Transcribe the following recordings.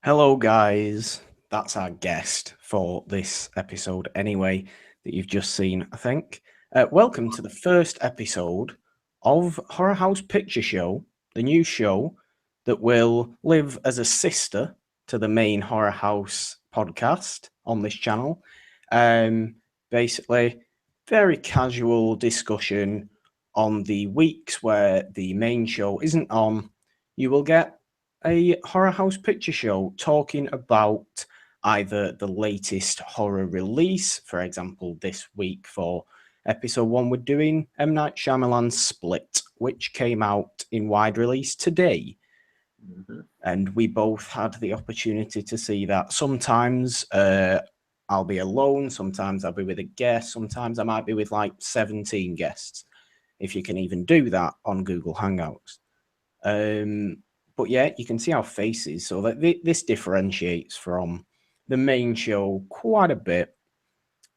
Hello, guys. That's our guest for this episode, anyway, that you've just seen, I think. Welcome to the first episode of HorrorHouse Picture Show, the new show that will live as a sister to the main HorrorHouse podcast on this channel. Basically, very casual discussion on the weeks where the main show isn't on. You will get a HorrorHouse Picture Show talking about either the latest horror release, for example, this week for episode 1, we're doing M. Night Shyamalan's Split, which came out in wide release today. And we both had the opportunity to see that. Sometimes I'll be alone, sometimes I'll be with a guest, sometimes I might be with like 17 guests, if you can even do that on Google Hangouts. But yeah, you can see our faces, so that this differentiates from the main show quite a bit.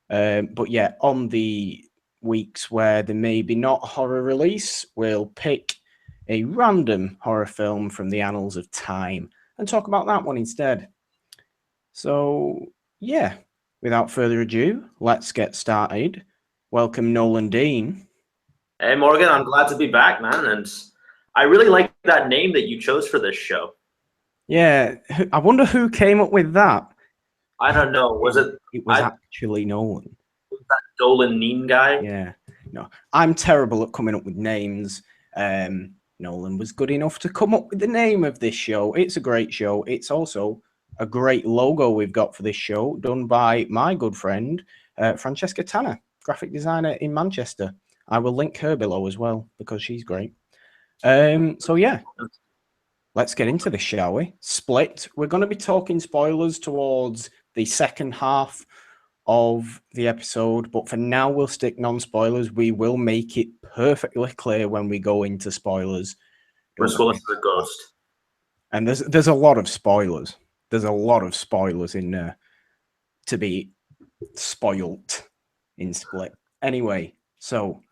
But yeah, on the weeks where there may be not horror release, we'll pick a random horror film from the annals of time and talk about that one instead. So yeah, without further ado, let's get started. Welcome, Nolan Dean. Hey, Morgan, I'm glad to be back, man. And I really like that name that you chose for this show. Yeah, I wonder who came up with that. I don't know. Was it? It was actually Nolan. Was that Nolan Dean guy? Yeah. No, I'm terrible at coming up with names. Nolan was good enough to come up with the name of this show. It's a great show. It's also a great logo we've got for this show, done by my good friend, Francesca Tanner, graphic designer in Manchester. I will link her below as well because she's great. So yeah, let's get into this, shall we? Split. We're going to be talking spoilers towards the second half of the episode, but for now we'll stick non-spoilers. We will make it perfectly clear when we go into spoilers. We're spoiling the ghost. And there's a lot of spoilers. There's a lot of spoilers in there to be spoilt in Split. Anyway, so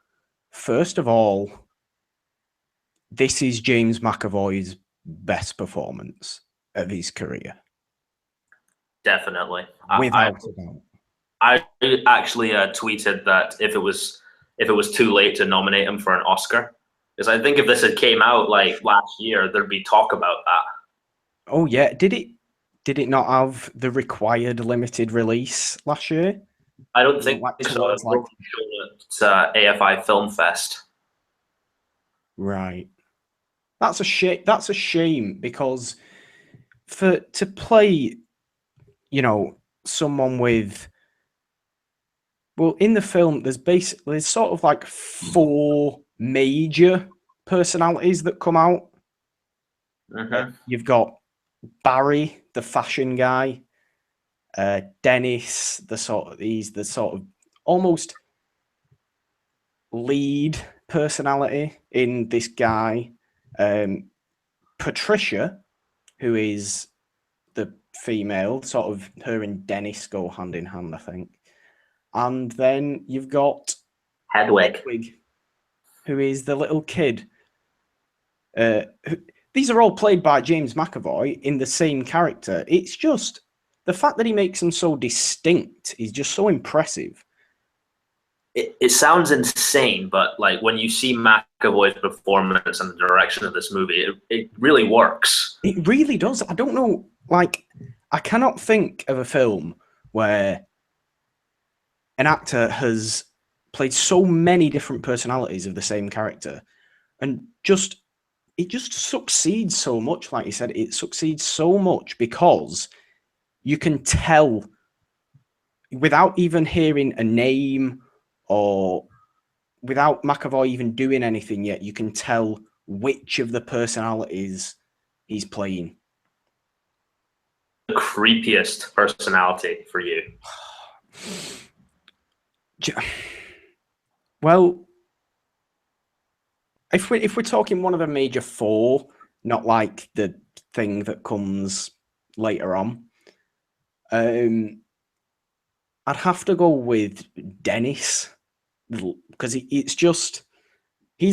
first of all, this is James McAvoy's best performance of his career. Definitely. Without a doubt. I actually tweeted that if it was too late to nominate him for an Oscar, because I think if this had came out like last year, there'd be talk about that. Oh yeah, did it not have the required limited release last year? I don't think so. It's like at AFI Film Fest. Right. That's a shame. That's a shame because to play, someone with. Well, in the film, there's sort of like 4 major personalities that come out. Mm-hmm. You've got Barry, the fashion guy, Dennis, he's the sort of almost lead personality in this guy. Patricia, who is the female, sort of her and Dennis go hand in hand, I think. And then you've got Hedwig, who is the little kid. These are all played by James McAvoy in the same character. It's just the fact that he makes them so distinct is just so impressive. It sounds insane, but like when you see McAvoy's performance and the direction of this movie, it really works. It really does. I don't know, I cannot think of a film where an actor has played so many different personalities of the same character and it just succeeds so much. Like you said, it succeeds so much because you can tell without even hearing a name or without McAvoy even doing anything yet, you can tell which of the personalities he's playing. The creepiest personality for you? Well, if we're talking one of the major 4, not like the thing that comes later on, I'd have to go with Dennis because he's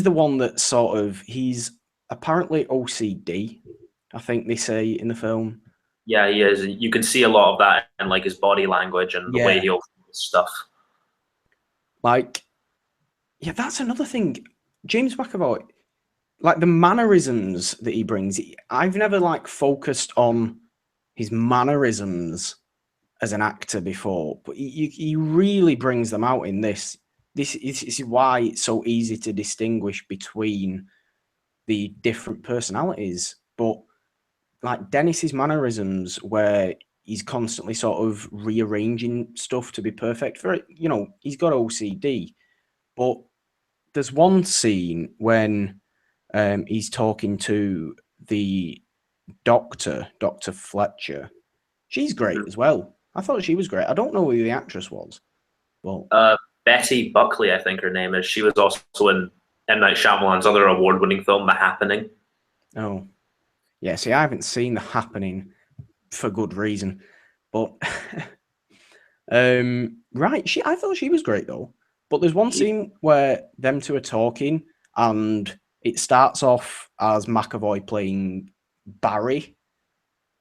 the one that he's apparently OCD, I think they say in the film. Yeah, he is. You can see a lot of that in like his body language and the way Yeah. he'll do stuff. Like, yeah, that's another thing. James McAvoy, like the mannerisms that he brings. I've never like focused on his mannerisms as an actor before, but he really brings them out in this. This is why it's so easy to distinguish between the different personalities. But like Dennis's mannerisms, where he's constantly sort of rearranging stuff to be perfect for it. You know, he's got OCD, but there's one scene when he's talking to the doctor, Dr. Fletcher. She's great as well. I thought she was great. I don't know who the actress was, but Betty Buckley, I think her name is. She was also in M. Night Shyamalan's other award-winning film, The Happening. oh, yeah. See, I haven't seen The Happening for good reason, but right. I thought she was great though. But there's one scene where them two are talking, and it starts off as McAvoy playing Barry,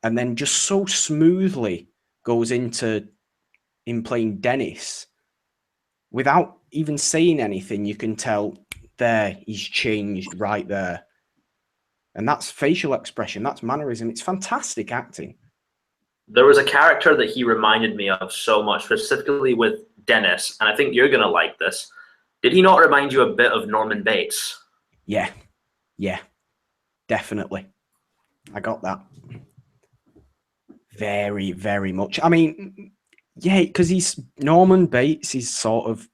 and then just so smoothly goes into him playing Dennis. Without even saying anything, you can tell there he's changed right there. And that's facial expression, that's mannerism. It's fantastic acting. There was a character that he reminded me of so much, specifically with Dennis, and I think you're going to like this. Did he not remind you a bit of Norman Bates? Yeah, definitely. I got that. Very, very much. I mean, yeah, because he's Norman Bates is sort of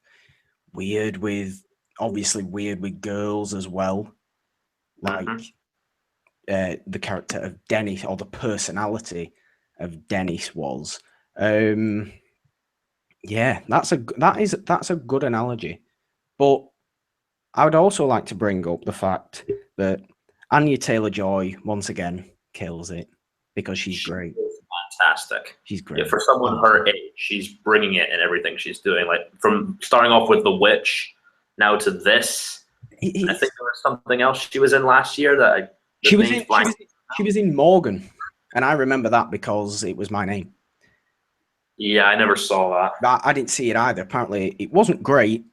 obviously weird with girls as well. Like the character of Dennis, or the personality of Dennis was. Yeah, that's a good analogy. But I would also like to bring up the fact that Anya Taylor-Joy once again kills it because she's great. Fantastic. She's great. Yeah, for someone her age, she's bringing it in everything she's doing. Like from starting off with The Witch, now to this. I think there was something else she was in last year that she was in Morgan, and I remember that because it was my name. Yeah, I never saw that. I didn't see it either. Apparently, it wasn't great,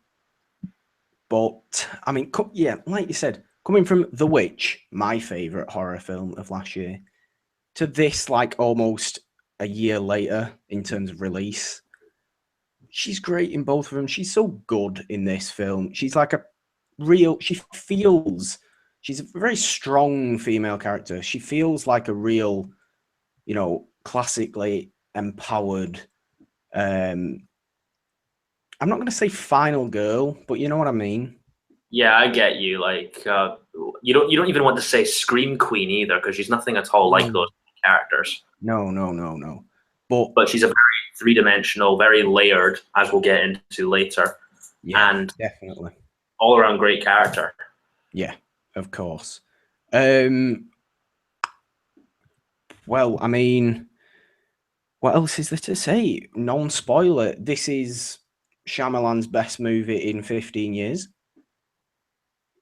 but I mean, yeah, like you said, coming from The Witch, my favorite horror film of last year, to this, like almost a year later in terms of release, she's great in both of them. She's so good in this film. She's like she's a very strong female character. She feels like a real, classically empowered. I'm not going to say final girl, but you know what I mean. Yeah, I get you. Like, you don't even want to say scream queen either, because she's nothing at all like those characters. No. But she's a very three-dimensional, very layered, as we'll get into later. Yeah, and definitely all around great character. Yeah, of course. Well, I mean, what else is there to say? Non-spoiler. This is Shyamalan's best movie in 15 years.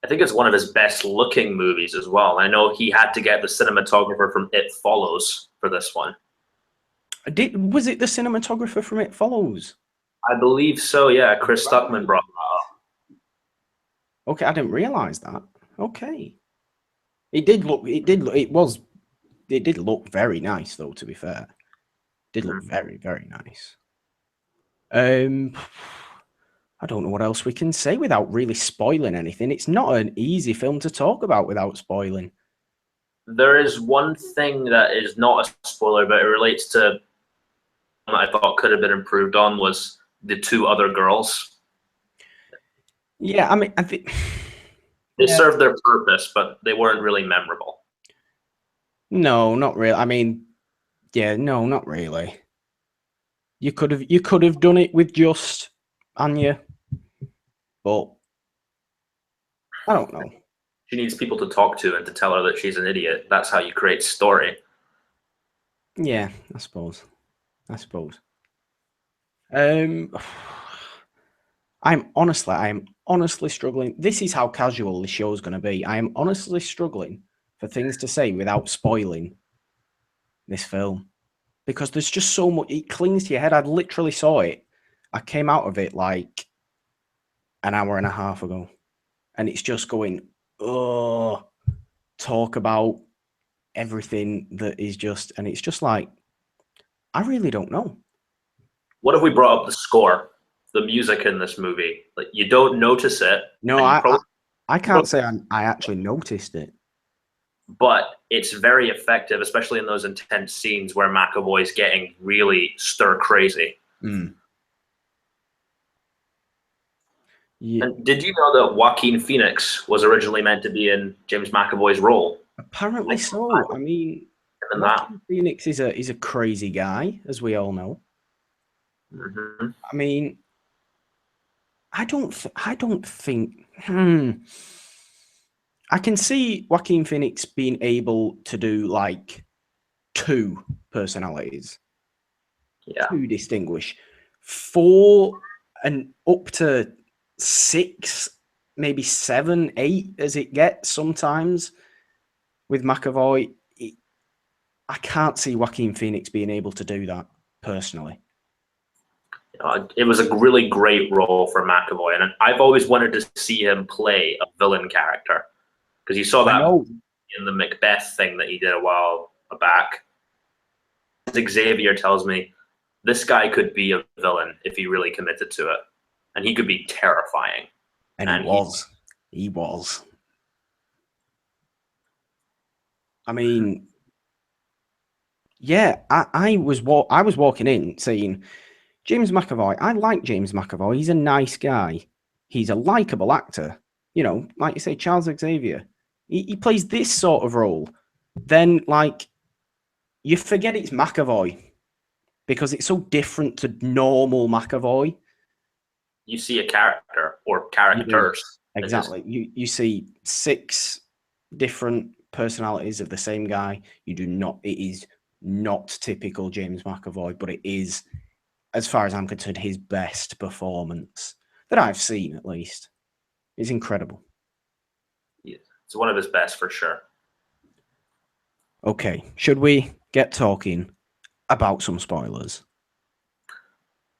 I think it's one of his best-looking movies as well. I know he had to get the cinematographer from It Follows for this one. Was it the cinematographer from It Follows? I believe so, yeah. Chris Stuckman brought that up. Okay, I didn't realize that. Okay. It did look very nice though, to be fair. It did look very, very nice. I don't know what else we can say without really spoiling anything. It's not an easy film to talk about without spoiling. There is one thing that is not a spoiler, but it relates to what I thought could have been improved on, was the two other girls. Yeah, I mean, I think they served their purpose, but they weren't really memorable. No, not really. I mean, yeah, no, not really. You could have done it with just Anya, but I don't know. She needs people to talk to and to tell her that she's an idiot. That's how you create story. Yeah, I suppose. I'm honestly struggling. This is how casual the show's going to be. I am honestly struggling for things to say without spoiling this film. because there's just so much, it clings to your head. I literally saw it. I came out of it like an hour and a half ago, and it's just going, oh, talk about everything that is just, and it's just like, I really don't know. What if we brought up the score, the music in this movie? Like, you don't notice it. No, I can't say I actually noticed it. But it's very effective, especially in those intense scenes where McAvoy's getting really stir crazy. Mm. Yeah. And did you know that Joaquin Phoenix was originally meant to be in James McAvoy's role? Apparently so. I mean, Joaquin Phoenix is a crazy guy, as we all know. Mm-hmm. I mean, I don't think. I can see Joaquin Phoenix being able to do like 2 personalities. Yeah. 2 distinguish. 4 and up to 6, maybe 7, 8 as it gets sometimes with McAvoy. I can't see Joaquin Phoenix being able to do that personally. It was a really great role for McAvoy, and I've always wanted to see him play a villain character, because you saw that in the Macbeth thing that he did a while back. Xavier tells me this guy could be a villain if he really committed to it, and he could be terrifying. And he was. I mean, yeah, I was walking in saying, James McAvoy, I like James McAvoy. He's a nice guy. He's a likable actor. You know, like you say, Charles Xavier. He plays this sort of role. Then, like, you forget it's McAvoy because it's so different to normal McAvoy. You see a character or characters. Exactly. You see 6 different personalities of the same guy. You do not. It is not typical James McAvoy, but it is, as far as I'm concerned, his best performance that I've seen, at least. It's incredible. Yeah, it's one of his best for sure. Okay, should we get talking about some spoilers?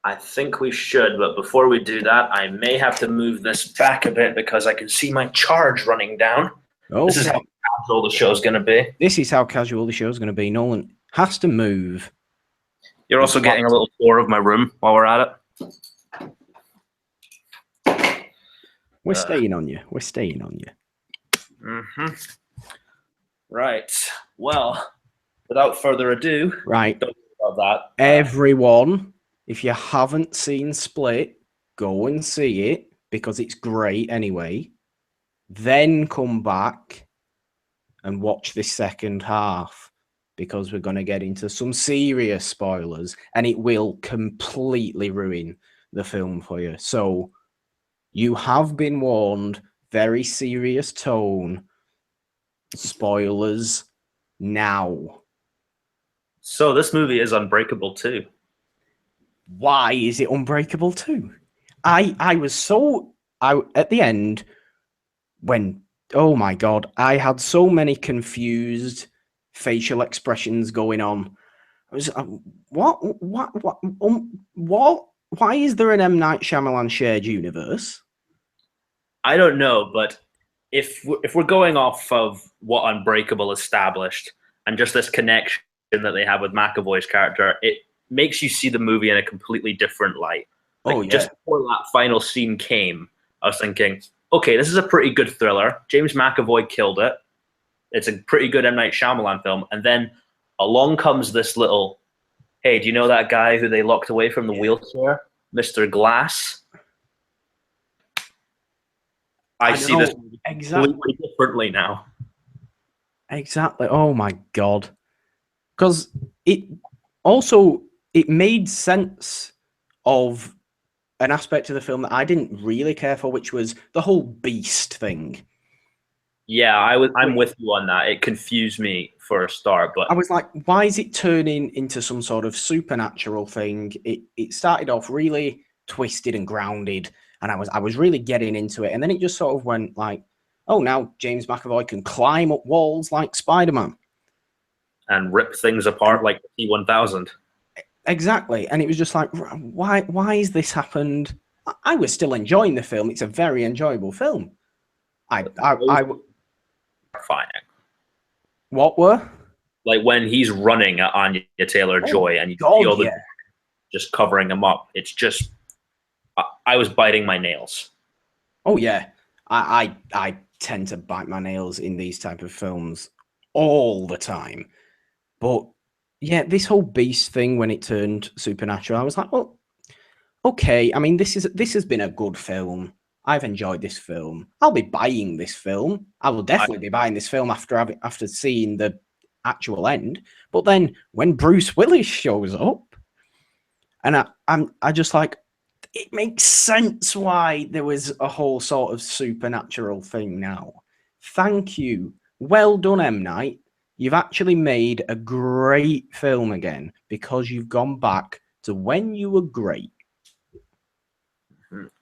I think we should, but before we do that, I may have to move this back a bit because I can see my charge running down. Okay. This is how casual the show's going to be. This is how casual the show's going to be. Nolan has to move. You're also getting a little tour of my room while we're at it. We're staying on you. We're staying on you. Mm-hmm. Right. Well, without further ado, right. Don't worry about that. Everyone, if you haven't seen Split, go and see it because it's great anyway. Then come back and watch this second half because we're going to get into some serious spoilers and it will completely ruin the film for you. So you have been warned. Very serious tone. Spoilers now. So this movie is Unbreakable 2. Why is it Unbreakable 2? I was so at the end when, oh my God, I had so many confused facial expressions going on. I was what? Why is there an M. Night Shyamalan shared universe? I don't know, but if we're going off of what Unbreakable established and just this connection that they have with McAvoy's character, it makes you see the movie in a completely different light. Like, just before that final scene came, I was thinking, okay, this is a pretty good thriller. James McAvoy killed it. It's a pretty good M. Night Shyamalan film. And then along comes this little, hey, do you know that guy who they locked away from the wheelchair? Mr. Glass? I see this completely differently now. Exactly. Oh my God. Because it made sense of an aspect of the film that I didn't really care for, which was the whole beast thing. Yeah, I'm with you on that. It confused me for a start, but I was like, why is it turning into some sort of supernatural thing? It started off really twisted and grounded, and I was really getting into it, and then it just sort of went like, oh, now James McAvoy can climb up walls like Spider-Man. and rip things apart like the T-1000. Exactly. And it was just like, why has this happened? I was still enjoying the film. It's a very enjoyable film. Terrifying. What were? Like when he's running at Anya Taylor-Joy and you see all the just covering him up. It's just, I was biting my nails. Oh yeah, I tend to bite my nails in these type of films all the time. But yeah, this whole beast thing when it turned supernatural, I was like, well, okay. I mean, this has been a good film. I've enjoyed this film. I'll be buying this film. I will definitely be buying this film after seeing the actual end. But then when Bruce Willis shows up, and I just like, it makes sense why there was a whole sort of supernatural thing now. Thank you. Well done, M. Night. You've actually made a great film again because you've gone back to when you were great.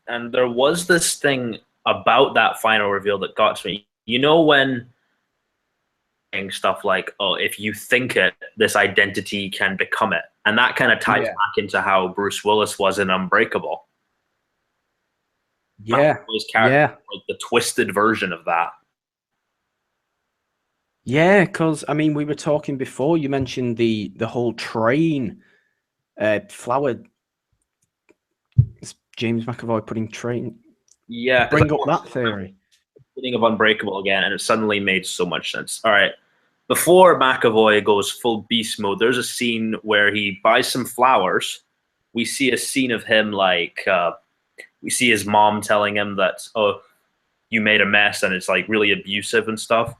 And there was this thing about that final reveal that got to me. You know, when stuff like, oh, if you think it, this identity can become it. And that kind of ties back into how Bruce Willis was in Unbreakable. Yeah. Like the twisted version of that. Yeah, because, I mean, we were talking before, you mentioned the whole train, flower. It's James McAvoy putting train. Yeah. Bring up that theory. Thinking of Unbreakable again, and it suddenly made so much sense. All right. Before McAvoy goes full beast mode, there's a scene where he buys some flowers. We see a scene of him like, we see his mom telling him that, oh, you made a mess, and it's like really abusive and stuff.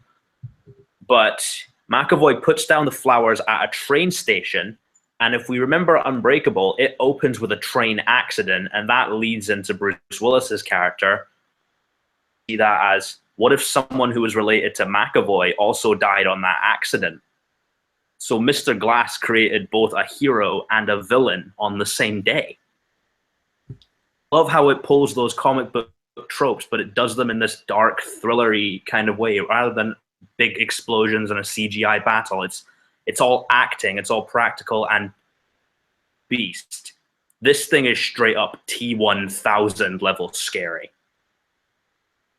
But McAvoy puts down the flowers at a train station, and if we remember Unbreakable, it opens with a train accident, and that leads into Bruce Willis's character. See that as, what if someone who was related to McAvoy also died on that accident? So Mr. Glass created both a hero and a villain on the same day. Love how it pulls those comic book tropes, but it does them in this dark, thrillery kind of way, rather than big explosions and a CGI battle. It's all acting, it's all practical and beast. This thing is straight up T-1000 level scary.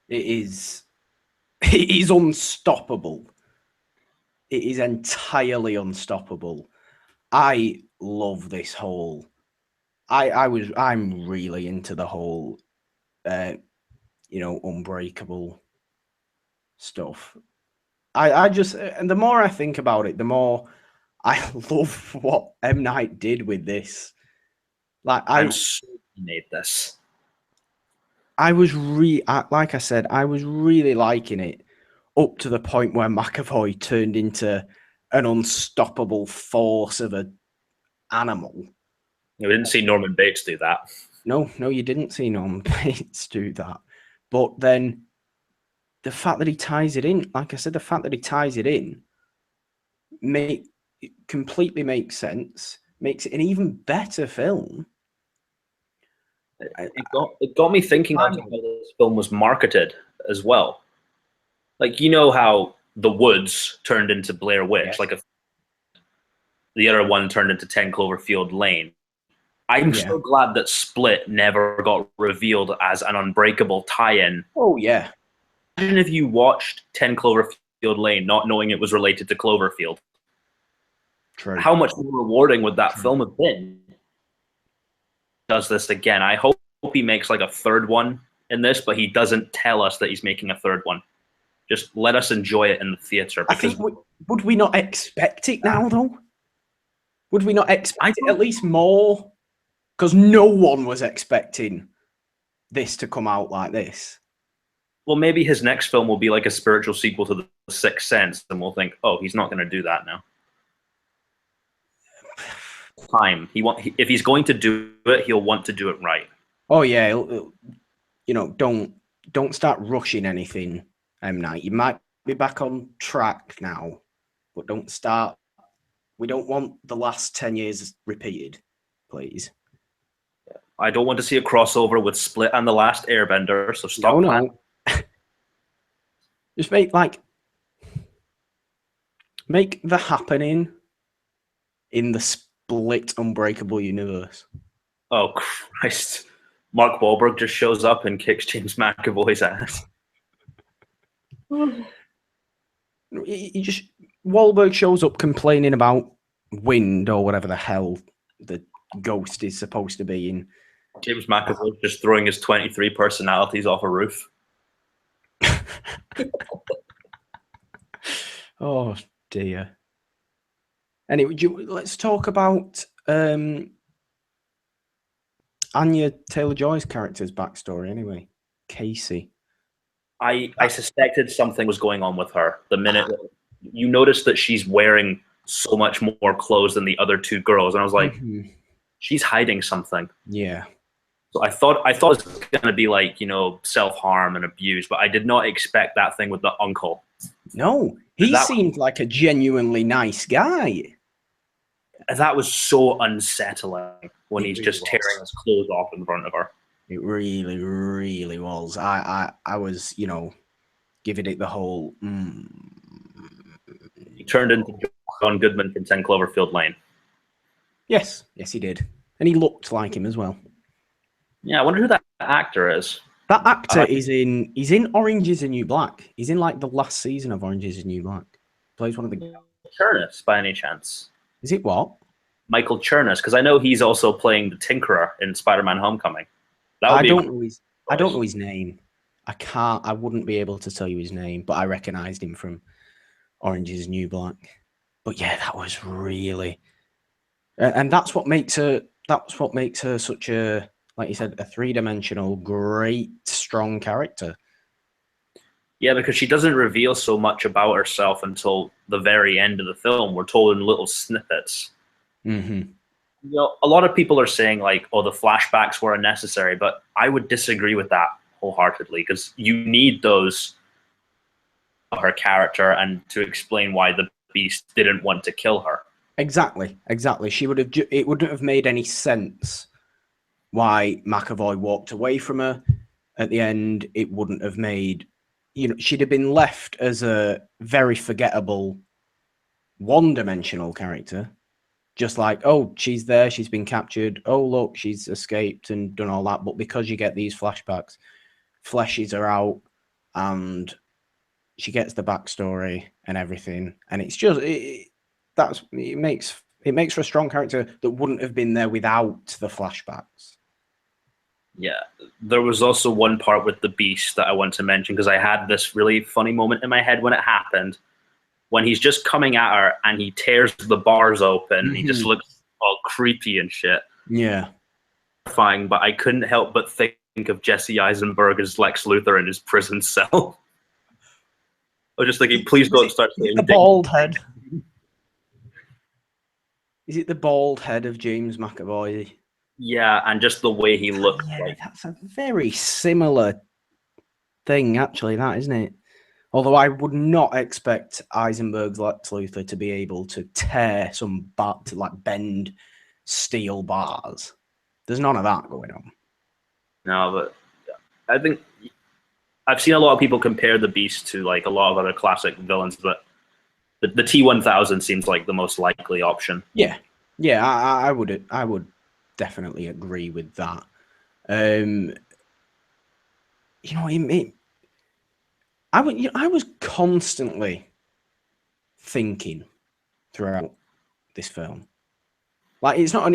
It is unstoppable. It is entirely unstoppable. I love this whole. I'm really into the whole, Unbreakable stuff. I just, and the more I think about it, the more I love what M. Night did with this. Like I'm so he made this. Like I said, I was really liking it up to the point where McAvoy turned into an unstoppable force of an animal. We didn't see Norman Bates do that. No, you didn't see Norman Bates do that. But then the fact that he ties it in, like I said, completely makes sense, makes it an even better film. It got me thinking about how this film was marketed as well. Like, you know how The Woods turned into Blair Witch, Yes. The other one turned into 10 Cloverfield Lane. I'm so glad that Split never got revealed as an Unbreakable tie-in. Oh, yeah. Imagine if you watched 10 Cloverfield Lane not knowing it was related to Cloverfield. True. How much more rewarding would that film have been? Does this again. I hope he makes like a third one in this, but he doesn't tell us that he's making a third one. Just let us enjoy it in the theater. I think, would we not expect it now, though? Would we not expect it at least more? Because no one was expecting this to come out like this. Well, maybe his next film will be like a spiritual sequel to The Sixth Sense, and we'll think, oh, he's not going to do that now. Time. If he's going to do it, he'll want to do it right. Oh yeah, don't start rushing anything, M. Night. You might be back on track now, but don't start. We don't want the last 10 years repeated, please. I don't want to see a crossover with Split and The Last Airbender, so stop. No. Just make Make The Happening in the split Unbreakable universe. Oh, Christ. Mark Wahlberg just shows up and kicks James McAvoy's ass. Wahlberg shows up complaining about wind or whatever the hell the ghost is supposed to be in. James McAvoy just throwing his 23 personalities off a roof. Oh dear. Anyway, let's talk about Anya Taylor-Joy's character's backstory. Anyway, Casey. I suspected something was going on with her. The minute you notice that she's wearing so much more clothes than the other two girls, and I was like, she's hiding something. Yeah. So I thought it was going to be like, self-harm and abuse, but I did not expect that thing with the uncle. No, he seemed like a genuinely nice guy. That was so unsettling when he's just tearing his clothes off in front of her. It really, really was. I was, giving it the whole. He turned into John Goodman from 10 Cloverfield Lane. Yes, he did, and he looked like him as well. Yeah, I wonder who that actor is. That actor he's in Orange is the New Black. He's in like the last season of Orange is the New Black. Plays one of the. Chernus, by any chance? Is it what? Michael Chernus, because I know he's also playing the Tinkerer in Spider-Man: Homecoming. I don't know his name. I wouldn't be able to tell you his name, but I recognized him from Orange is the New Black. But yeah, that was really, and that's what makes her. That's what makes her such a, like you said, a three-dimensional, great, strong character. Yeah, because she doesn't reveal so much about herself until the very end of the film. We're told in little snippets. Mm-hmm. A lot of people are saying like, "Oh, the flashbacks were unnecessary," but I would disagree with that wholeheartedly, because you need those of her character and to explain why the Beast didn't want to kill her. Exactly. She would have. It wouldn't have made any sense why McAvoy walked away from her at the end. It wouldn't have made. She'd have been left as a very forgettable, one-dimensional character. Just like, oh, she's there, she's been captured. Oh, look, she's escaped and done all that. But because you get these flashbacks, fleshes her out, and she gets the backstory and everything, and it's just it makes for a strong character that wouldn't have been there without the flashbacks. Yeah, there was also one part with the Beast that I want to mention, because I had this really funny moment in my head when it happened, when he's just coming at her and he tears the bars open. Mm-hmm. He just looks all creepy and shit. Yeah, terrifying. But I couldn't help but think of Jesse Eisenberg as Lex Luthor in his prison cell. I was just thinking, please don't start saying the bald head. Is it the bald head of James McAvoy? Yeah, and just the way he looked. Yeah, that's a very similar thing, actually, that, isn't it? Although I would not expect Eisenberg's Lex Luthor to be able to tear some to like bend steel bars. There's none of that going on. No, but I think I've seen a lot of people compare the Beast to like a lot of other classic villains, but the T-1000 seems like the most likely option. Yeah, I would definitely agree with that. I was constantly thinking throughout this film. Like, it's not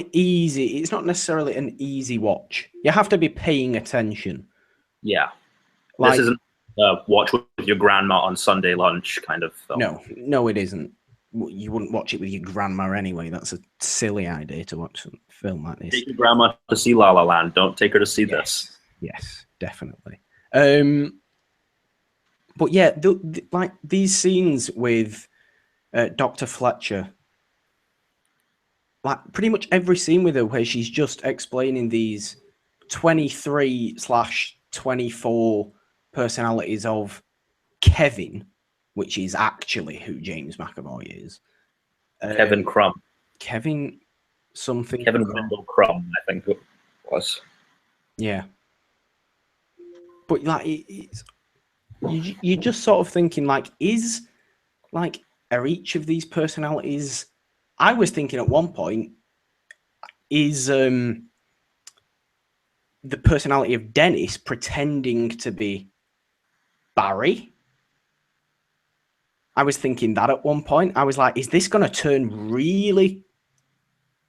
necessarily an easy watch. You have to be paying attention. Yeah. This isn't a watch with your grandma on Sunday lunch kind of film. No, it isn't. You wouldn't watch it with your grandma anyway. That's a silly idea to watch a film like this. Take your grandma to see La La Land. Don't take her to see this. Yes, definitely. But yeah, like these scenes with Dr. Fletcher, like pretty much every scene with her where she's just explaining these 23/24 personalities of Kevin, which is actually who James McAvoy is. Kevin Crumb. Kevin something. Kevin Wendell Crumb, I think it was. Yeah. But like, you're just sort of thinking, like, is like are each of these personalities? I was thinking at one point, is the personality of Dennis pretending to be Barry? I was thinking that at one point. I was like, is this going to turn really,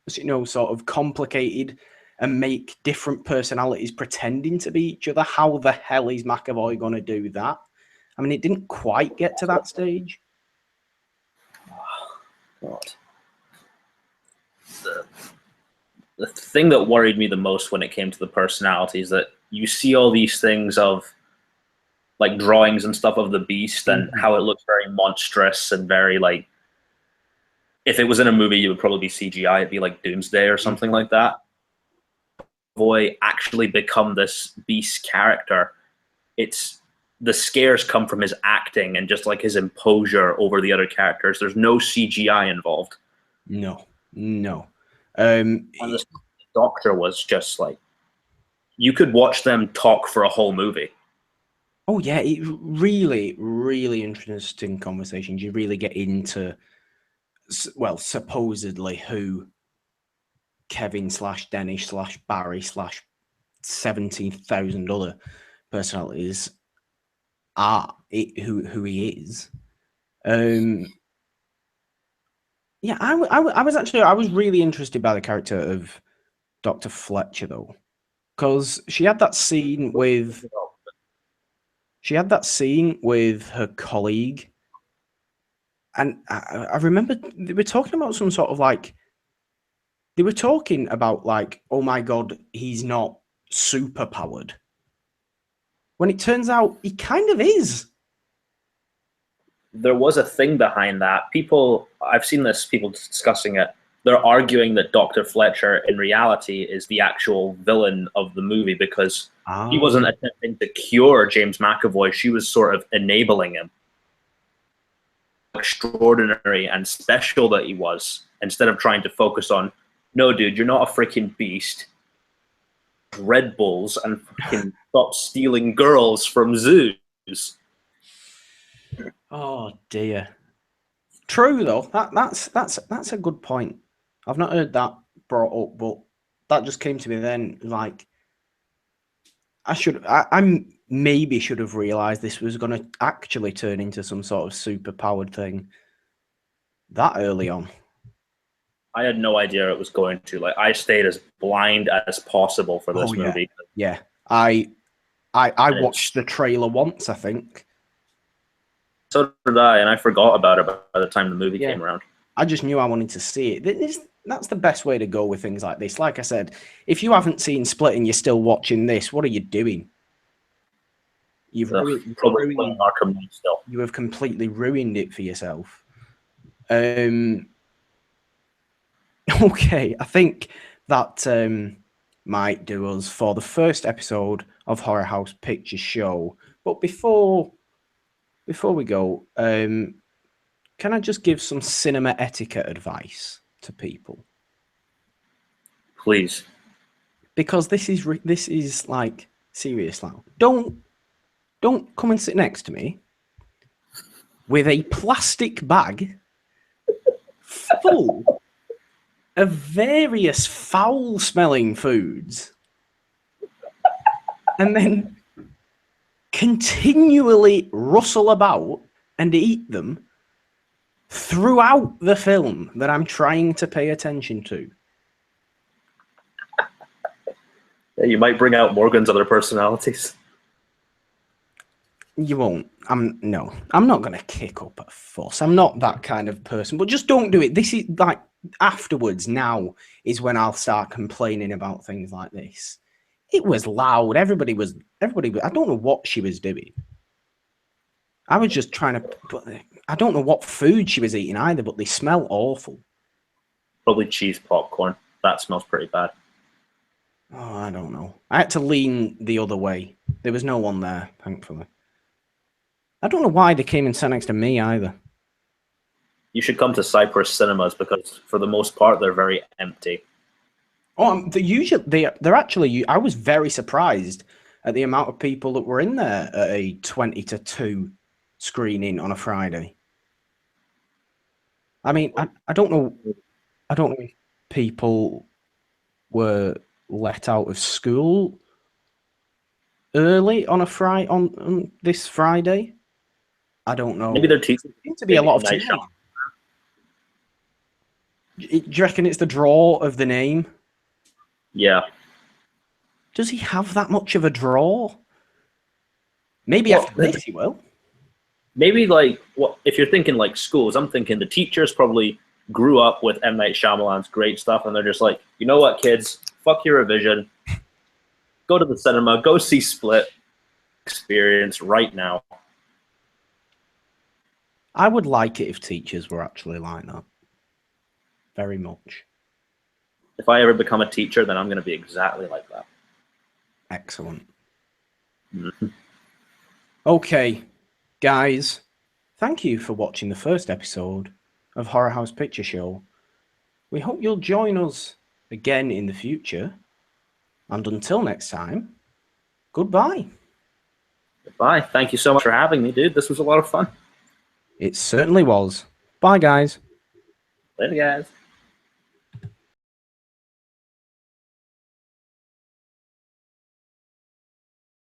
sort of complicated and make different personalities pretending to be each other? How the hell is McAvoy going to do that? I mean, it didn't quite get to that stage. God. The thing that worried me the most when it came to the personalities, that you see all these things of like drawings and stuff of the beast and how it looks very monstrous and very like, if it was in a movie, it would probably be CGI. It'd be like Doomsday or something like that. Boy, actually become this beast character. It's the scares come from his acting and just like his imposure over the other characters. There's no CGI involved. No. And the Doctor was just like, you could watch them talk for a whole movie. Oh yeah, it really, really interesting conversations. You really get into, well, supposedly who Kevin / Dennis / Barry / 17,000 other personalities are, who he is. Yeah, I was really interested by the character of Dr. Fletcher though, because she had that scene with her colleague, and I remember they were talking about some sort of like, they were talking about like, oh my god, he's not super powered, when it turns out he kind of is. There was a thing behind that. I've seen this, people discussing it. They're arguing that Dr. Fletcher in reality is the actual villain of the movie because he wasn't attempting to cure James McAvoy. She was sort of enabling him. Extraordinary and special that he was, instead of trying to focus on, no, dude, you're not a freaking beast. Red Bulls and fucking stop stealing girls from zoos. Oh dear. True though. That's a good point. I've not heard that brought up, but that just came to me then. Like, I maybe should have realized this was going to actually turn into some sort of super powered thing that early on. I had no idea it was going to. Like, I stayed as blind as possible for this movie. Yeah, I watched the trailer once, I think. So did I, and I forgot about it by the time the movie came around. I just knew I wanted to see it. That's the best way to go with things like this. Like I said, if you haven't seen Split and you're still watching this, what are you doing? You've probably playing Arkham Knight still. You have completely ruined it for yourself. Okay, I think that might do us for the first episode of HorrorHouse Picture Show. But before we go, can I just give some cinema etiquette advice to people? Please. Because this is like serious now. Don't come and sit next to me with a plastic bag full of various foul-smelling foods and then continually rustle about and eat them throughout the film that I'm trying to pay attention to. Yeah, you might bring out Morgan's other personalities. You won't. I'm not going to kick up a fuss. I'm not that kind of person. But just don't do it. This is like afterwards. Now is when I'll start complaining about things like this. It was loud. Everybody was. I don't know what she was doing. I was just trying to. I don't know what food she was eating either, but they smell awful. Probably cheese popcorn. That smells pretty bad. Oh, I don't know. I had to lean the other way. There was no one there, thankfully. I don't know why they came and sat next to me either. You should come to Cypress Cinemas because, for the most part, they're very empty. Oh, they're actually. I was very surprised at the amount of people that were in there at a 20 to 2 screening on a Friday. I mean, I don't know. I don't know if people were let out of school early on on this Friday. I don't know. Maybe they're teaching. There seems to be a lot of Night time. Do you reckon it's the draw of the name? Yeah. Does he have that much of a draw? Maybe after this he will. Maybe like if you're thinking like schools, I'm thinking the teachers probably grew up with M. Night Shyamalan's great stuff, and they're just like, you know what, kids, fuck your revision. Go to the cinema, go see Split experience right now. I would like it if teachers were actually like that. Very much. If I ever become a teacher, then I'm going to be exactly like that. Excellent. Mm-hmm. Okay, guys, thank you for watching the first episode of HorrorHouse Picture Show. We hope you'll join us again in the future. And until next time, goodbye. Goodbye. Thank you so much for having me, dude. This was a lot of fun. It certainly was. Bye, guys. Later, guys.